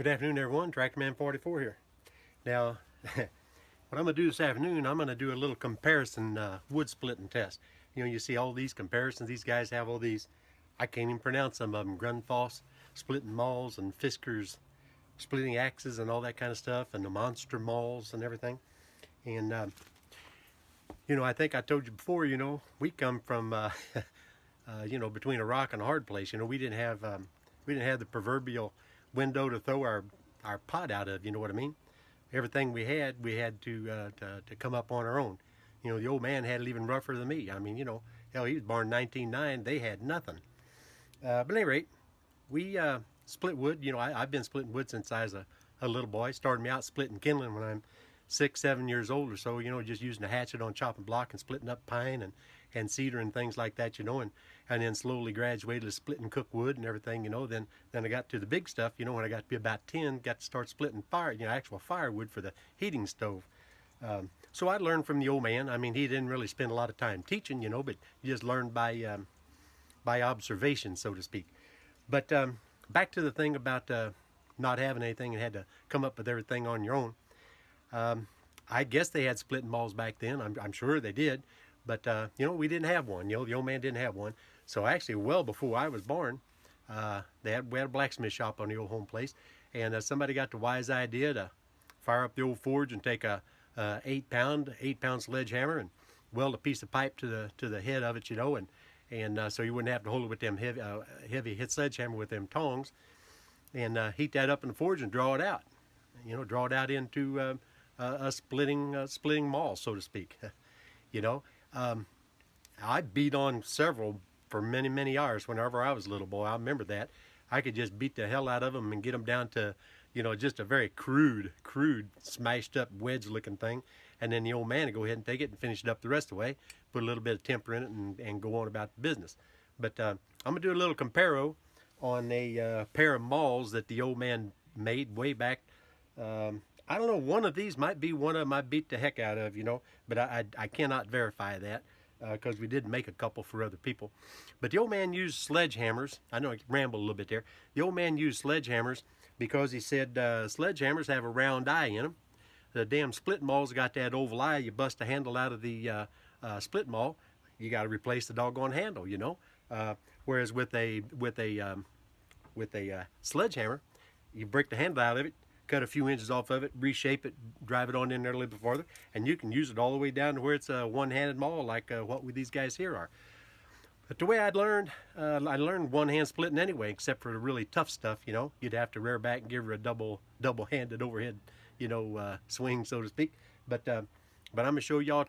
Good afternoon, everyone. Tractorman 44 here. Now, what I'm going to do this afternoon, I'm going to do a little comparison wood splitting test. You know, you see all these comparisons. These guys have all these, I can't even pronounce some of them, Grundfos splitting mauls and Fiskars splitting axes and all that kind of stuff, and the monster mauls and everything. And, you know, I think I told you before, you know, we come from, you know, between a rock and a hard place. You know, we didn't have the proverbial window to throw our pot out of. You know what I mean? Everything we had to come up on our own. You know, the old man had it even rougher than me. I mean, you know, hell, he was born 1909. They had nothing. But at any rate, we split wood. You know, I've been splitting wood since I was a little boy. Started me out splitting kindling when I'm 6, 7 years old or so. You know, just using a hatchet on chopping block and splitting up pine and cedar and things like that. You know, and then slowly graduated to splitting cook wood and everything. You know, then I got to the big stuff. You know, when I got to be about 10, got to start splitting fire. You know, actual firewood for the heating stove. So I learned from the old man. I mean, he didn't really spend a lot of time teaching, you know, but you just learned by observation, so to speak. But back to the thing about not having anything and had to come up with everything on your own. I guess they had splitting mauls back then. I'm sure they did. But, you know, we didn't have one. You know, the old man didn't have one. So actually, well before I was born, we had a blacksmith shop on the old home place. And somebody got the wise idea to fire up the old forge and take a 8-pound sledgehammer and weld a piece of pipe to the head of it, you know, and so you wouldn't have to hold it with them heavy hit sledgehammer with them tongs, and heat that up in the forge and draw it out, you know, draw it out into a splitting maul, so to speak. You know, I beat on several for many hours whenever I was a little boy. I remember that. I could just beat the hell out of them and get them down to, you know, just a very crude, smashed up wedge looking thing. And then the old man would go ahead and take it and finish it up the rest of the way, put a little bit of temper in it and go on about the business. But I'm going to do a little comparo on a pair of mauls that the old man made way back. I don't know, one of these might be one of them I beat the heck out of, you know, but I cannot verify that because we did make a couple for other people. But the old man used sledgehammers. I know I rambled a little bit there. The old man used sledgehammers because he said sledgehammers have a round eye in them. The damn split mauls got that oval eye. You bust a handle out of the split maul, you got to replace the doggone handle, you know. Whereas with a sledgehammer, you break the handle out of it, cut a few inches off of it, reshape it, drive it on in there a little bit farther, and you can use it all the way down to where it's a one-handed maul like what these guys here are. But the way I learned one-hand splitting anyway, except for the really tough stuff, you know. You'd have to rear back and give her a double-handed overhead, you know, swing, so to speak. But I'm going to show y'all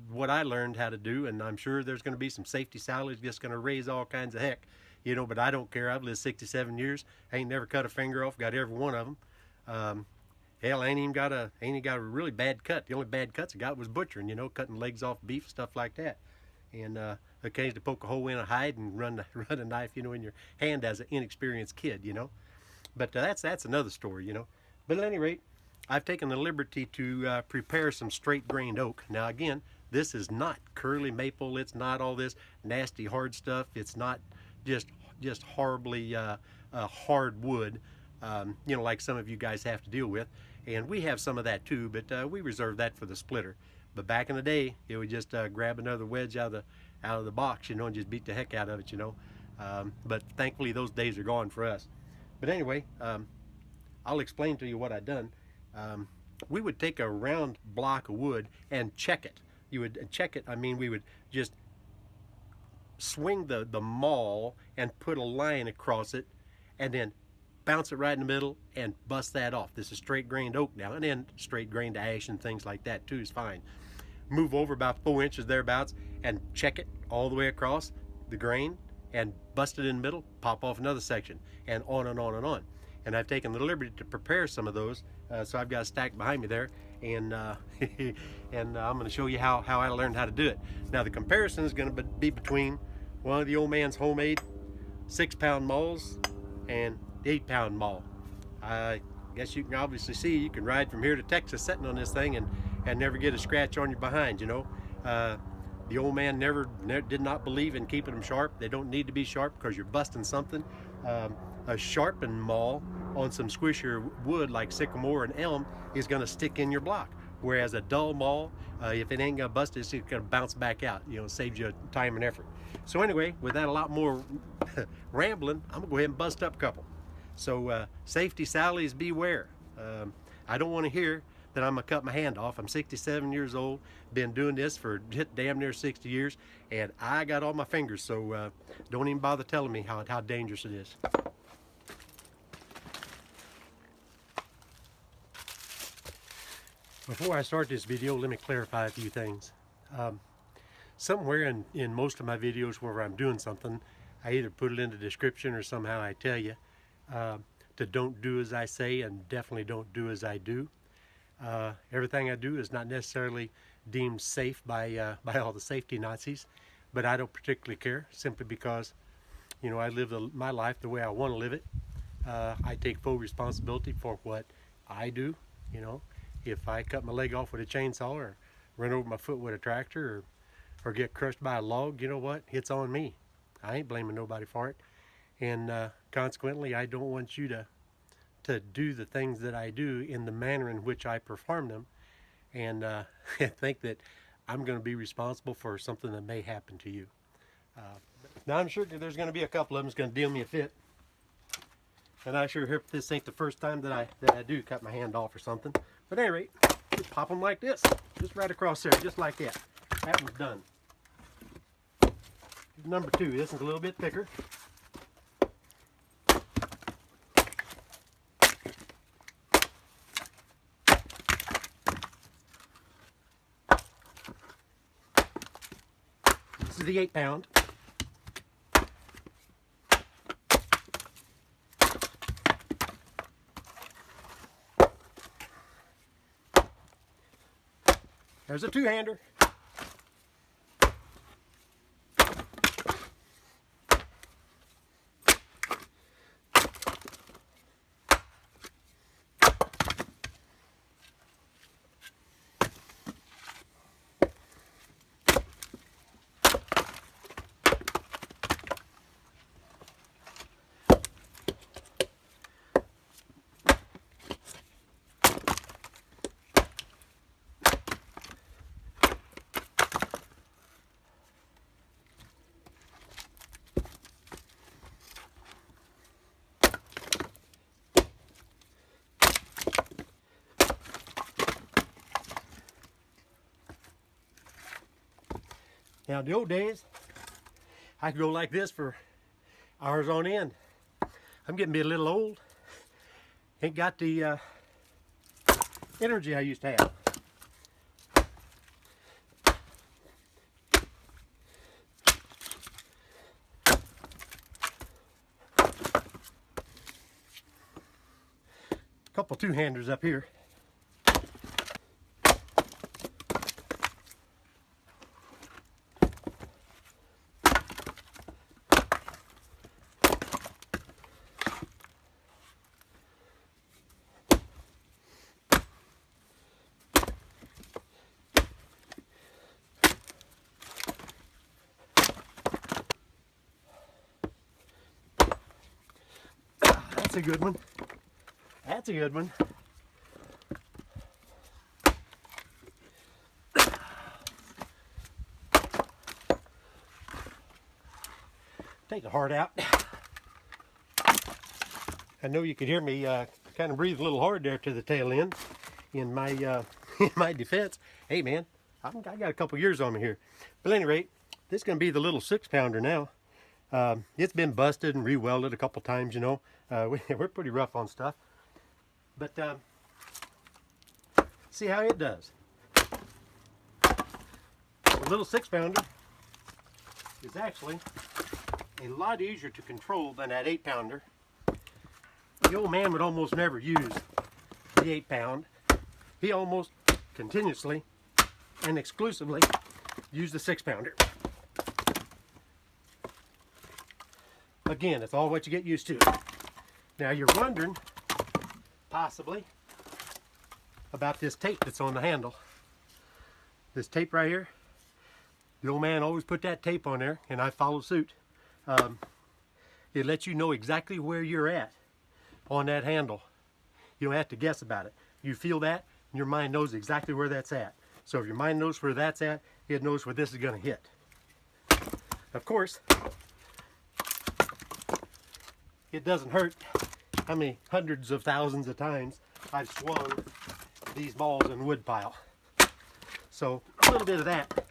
what I learned how to do, and I'm sure there's going to be some safety salvage just going to raise all kinds of heck, you know, but I don't care. I've lived 67 years, ain't never cut a finger off, got every one of them. Hell, I ain't even got a really bad cut. The only bad cuts I got was butchering, you know, cutting legs off beef, stuff like that. And occasionally poke a hole in a hide and run a knife, you know, in your hand as an inexperienced kid, you know. But that's another story, you know. But at any rate, I've taken the liberty to prepare some straight grained oak. Now again, this is not curly maple. It's not all this nasty hard stuff. It's not just horribly hard wood. You know, like some of you guys have to deal with. And we have some of that too, but we reserve that for the splitter. But back in the day, it would just grab another wedge out of the box, you know, and just beat the heck out of it, you know. But thankfully, those days are gone for us. But anyway, I'll explain to you what I've done. We would take a round block of wood and check it. You would check it, I mean, we would just swing the maul and put a line across it and then bounce it right in the middle and bust that off. This is straight grained oak now, and then straight grained ash and things like that too is fine. Move over about 4 inches thereabouts and check it all the way across the grain and bust it in the middle, pop off another section, and on and on and on. And I've taken the liberty to prepare some of those, so I've got a stack behind me there, and and I'm going to show you how I learned how to do it. Now the comparison is going to be between one of the old man's homemade 6-pound mauls and 8-pound maul. I guess you can obviously see you can ride from here to Texas sitting on this thing and never get a scratch on your behind, you know. The old man never did not believe in keeping them sharp. They don't need to be sharp because you're busting something. A sharpened maul on some squishier wood like sycamore and elm is going to stick in your block. Whereas a dull maul, if it ain't going to bust, it's going to bounce back out. You know, saves you time and effort. So anyway, without a lot more rambling, I'm going to go ahead and bust up a couple. So safety sallies beware. I don't want to hear that I'm going to cut my hand off. I'm 67 years old, been doing this for damn near 60 years, and I got all my fingers, so don't even bother telling me how dangerous it is. Before I start this video, let me clarify a few things. Somewhere in most of my videos where I'm doing something, I either put it in the description or somehow I tell you to don't do as I say and definitely don't do as I do. Everything I do is not necessarily deemed safe by all the safety Nazis, but I don't particularly care, simply because, you know, I live my life the way I want to live it. I take full responsibility for what I do. You know, if I cut my leg off with a chainsaw or run over my foot with a tractor or get crushed by a log, you know what? It's on me. I ain't blaming nobody for it. And consequently, I don't want you to do the things that I do in the manner in which I perform them, and think that I'm going to be responsible for something that may happen to you. Now I'm sure there's going to be a couple of them that's going to deal me a fit, and I sure hope this ain't the first time that I do cut my hand off or something. But at any rate, just pop them like this, just right across there, just like that. That one's done. Number two, this is a little bit thicker. This is the 8-pound. There's a 2-hander. Now, in the old days, I could go like this for hours on end. I'm getting to be a little old. Ain't got the energy I used to have. Couple 2-handers up here. That's a good one. That's a good one. Take the heart out. I know you could hear me kind of breathe a little hard there to the tail end. In my in my defense, hey man, I got a couple years on me here. But at any rate, this is going to be the little 6-pounder now. It's been busted and re-welded a couple times, you know. We're pretty rough on stuff. But see how it does. The little 6-pounder is actually a lot easier to control than that 8-pounder. The old man would almost never use the 8-pound. He almost continuously and exclusively used the 6-pounder. Again, it's all what you get used to. Now you're wondering, possibly, about this tape that's on the handle. This tape right here, the old man always put that tape on there, and I follow suit. It lets you know exactly where you're at. on that handle. You don't have to guess about it. You feel that, and your mind knows exactly where that's at. So if your mind knows where that's at, it knows where this is going to hit. Of course, it doesn't hurt how many hundreds of thousands of times I've swung these balls in woodpile. So a little bit of that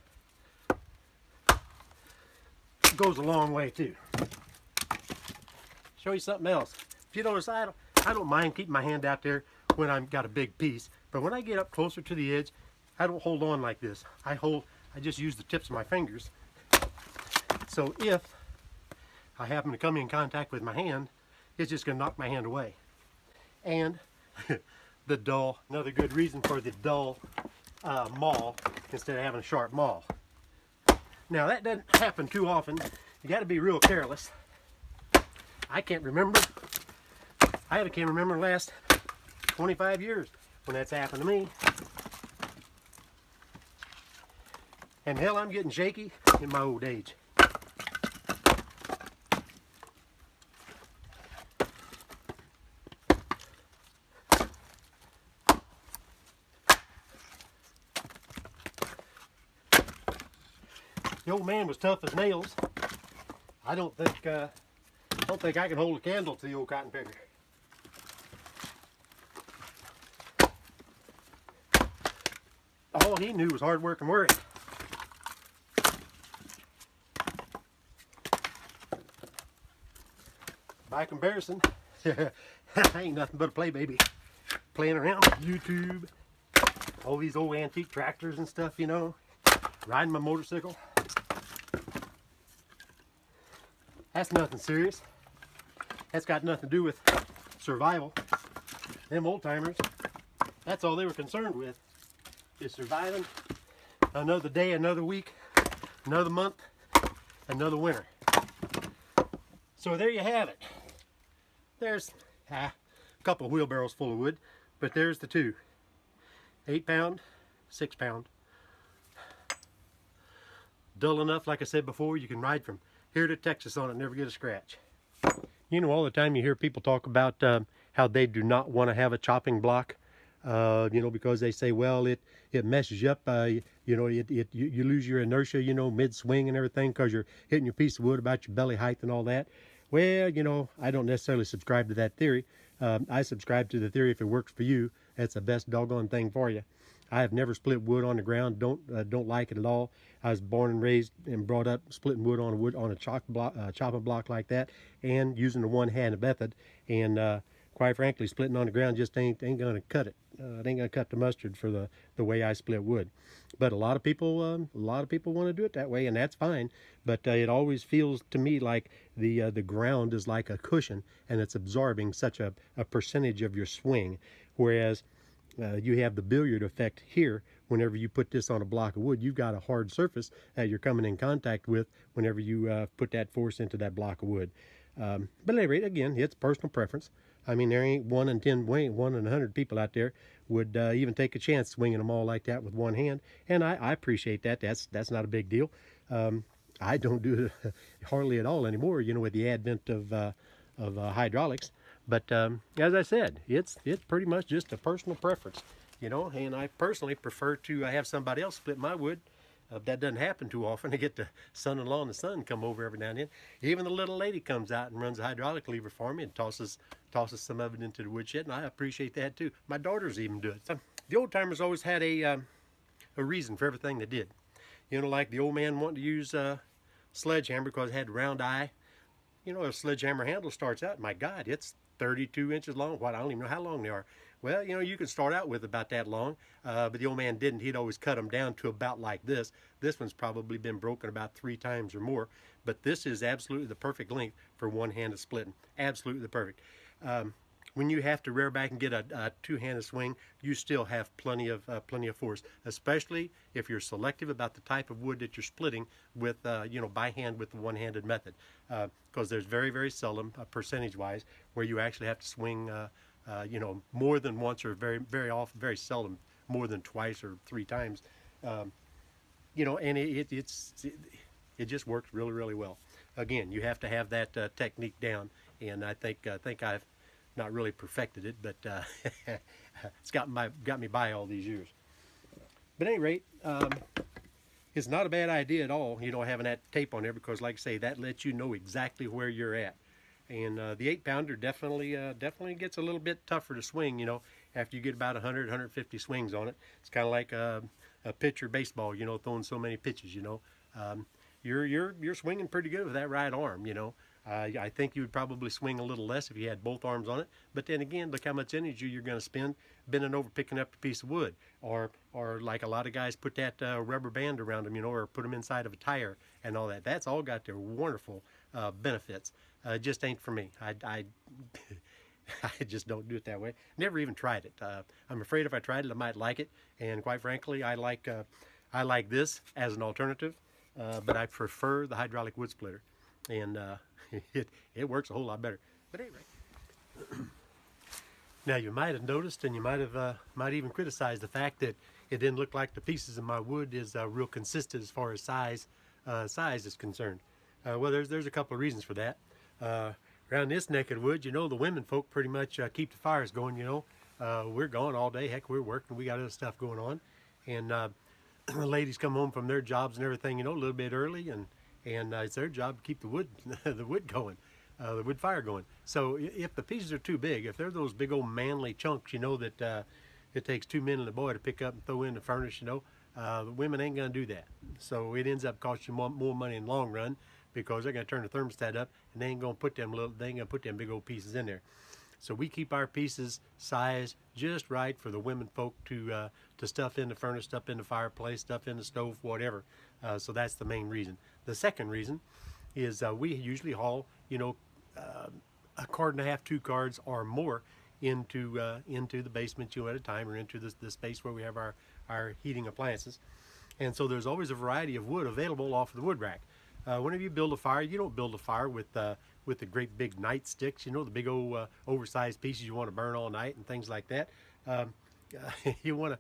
goes a long way too. Show you something else. If you notice, I don't mind keeping my hand out there when I've got a big piece, but when I get up closer to the edge, I don't hold on like this. I just use the tips of my fingers. So if I happen to come in contact with my hand, it's just going to knock my hand away. And the dull, another good reason for the dull maul instead of having a sharp maul. Now that doesn't happen too often. You got to be real careless. I can't remember the last 25 years when that's happened to me. And hell, I'm getting shaky in my old age. The old man was tough as nails. I don't think I can hold a candle to the old cotton picker. All he knew was hard work and worry. By comparison, I ain't nothing but a play baby. Playing around with YouTube, all these old antique tractors and stuff, you know, riding my motorcycle. That's nothing serious. That's got nothing to do with survival. Them old timers, that's all they were concerned with, is surviving another day, another week, another month, another winter. So there you have it. There's a couple of wheelbarrows full of wood, but there's the two. 8 pound, 6 pound. Dull enough, like I said before, you can ride from here to Texas on it, never get a scratch. You know, all the time you hear people talk about how they do not want to have a chopping block, you know, because they say, well, it messes you up, you know, you lose your inertia, you know, mid-swing and everything because you're hitting your piece of wood about your belly height and all that. Well, you know, I don't necessarily subscribe to that theory. I subscribe to the theory if it works for you, that's the best doggone thing for you. I have never split wood on the ground. Don't like it at all. I was born and raised and brought up splitting wood on a chopping block like that, and using the one-handed method. And quite frankly, splitting on the ground just ain't gonna cut it. It ain't gonna cut the mustard for the way I split wood. But a lot of people want to do it that way, and that's fine. But it always feels to me like the ground is like a cushion, and it's absorbing such a percentage of your swing, whereas you have the billiard effect here. Whenever you put this on a block of wood, you've got a hard surface that you're coming in contact with whenever you put that force into that block of wood. But at any rate, again, it's personal preference. I mean, there ain't 1 in 10, 1 in 100 people out there would even take a chance swinging them all like that with one hand, and I appreciate that. That's not a big deal. I don't do it hardly at all anymore, you know, with the advent of hydraulics. But as I said, it's pretty much just a personal preference, you know, and I personally prefer to have somebody else split my wood. That doesn't happen too often. I get the son-in-law and the son come over every now and then. Even the little lady comes out and runs a hydraulic lever for me and tosses some of it into the woodshed, and I appreciate that too. My daughters even do it. So, the old timers always had a reason for everything they did. You know, like the old man wanting to use a sledgehammer because it had a round eye. You know, a sledgehammer handle starts out, my God, it's 32 inches long. What, I don't even know how long they are. Well, you know, you can start out with about that long, but the old man didn't. He'd always cut them down to about like this. This one's probably been broken about 3 times or more, but this is absolutely the perfect length for one-handed splitting. Absolutely the perfect. When you have to rear back and get a two-handed swing, you still have plenty of force, especially if you're selective about the type of wood that you're splitting with, you know, by hand with the one-handed method, because there's very, very seldom, percentage-wise, where you actually have to swing, you know, more than once, or very, very often, very seldom, more than twice or 3 times. You know, and it just works really, really well. Again, you have to have that technique down, and I think I've not really perfected it, but it's got me by all these years. But at any rate, it's not a bad idea at all, you know, having that tape on there, because like I say, that lets you know exactly where you're at. And the 8-pounder definitely gets a little bit tougher to swing, you know, after you get about 100, 150 swings on it. It's kind of like a pitcher baseball, you know, throwing so many pitches, you know. You're swinging pretty good with that right arm, you know. I think you would probably swing a little less if you had both arms on it. But then again, look how much energy you're going to spend bending over picking up a piece of wood, or like a lot of guys put that rubber band around them, you know, or put them inside of a tire and all that. That's all got their wonderful benefits. Just ain't for me. I I just don't do it that way. Never even tried it. I'm afraid if I tried it, I might like it. And quite frankly, I like this as an alternative, but I prefer the hydraulic wood splitter, and it works a whole lot better. But anyway, now you might have noticed, and you might even criticize the fact that it didn't look like the pieces of my wood is real consistent as far as size is concerned. Well, there's a couple of reasons for that. Around this neck of the woods, you know, the women folk pretty much keep the fires going, you know. We're gone all day. Heck, we're working. We got other stuff going on. And the ladies come home from their jobs and everything, you know, a little bit early. And it's their job to keep the wood going, the wood fire going. So if the pieces are too big, if they're those big old manly chunks, you know, that it takes 2 men and a boy to pick up and throw in the furnace, you know, the women ain't going to do that. So it ends up costing you more money in the long run, because they're going to turn the thermostat up, and they ain't going to put them big old pieces in there. So we keep our pieces sized just right for the women folk to stuff in the furnace, stuff in the fireplace, stuff in the stove, whatever. So that's the main reason. The second reason is we usually haul, you know, a cord and a half, 2 cards or more into the basement, you know, at a time, or into the space where we have our heating appliances. And so there's always a variety of wood available off of the wood rack. Whenever you build a fire, you don't build a fire with the great big nightsticks, you know, the big old oversized pieces you want to burn all night and things like that. You want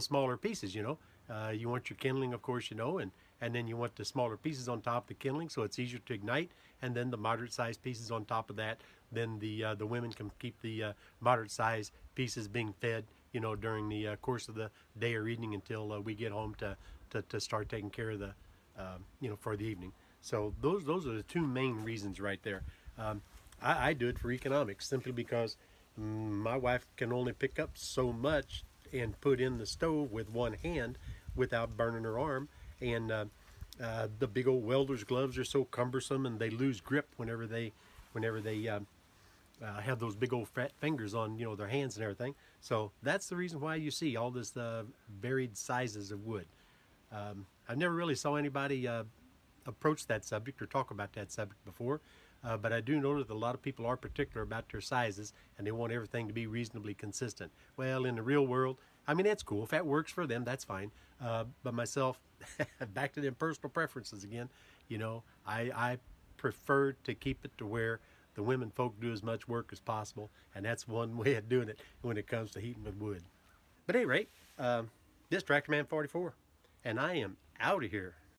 smaller pieces, you know. You want your kindling, of course, you know, and then you want the smaller pieces on top of the kindling, so it's easier to ignite, and then the moderate sized pieces on top of that. Then the women can keep the moderate sized pieces being fed, you know, during the course of the day or evening until we get home to start taking care of the you know, for the evening. So those are the 2 main reasons right there. I do it for economics, simply because my wife can only pick up so much and put in the stove with one hand without burning her arm. And the big old welder's gloves are so cumbersome, and they lose grip whenever they have those big old fat fingers on, you know, their hands and everything. So that's the reason why you see all this varied sizes of wood. I never really saw anybody approach that subject or talk about that subject before, but I do know that a lot of people are particular about their sizes, and they want everything to be reasonably consistent. Well, in the real world, I mean, that's cool. If that works for them, that's fine. But myself, back to them personal preferences again, you know, I prefer to keep it to where the women folk do as much work as possible, and that's one way of doing it when it comes to heating with wood. But at any rate, this Tractor Man 44, and I am out of here.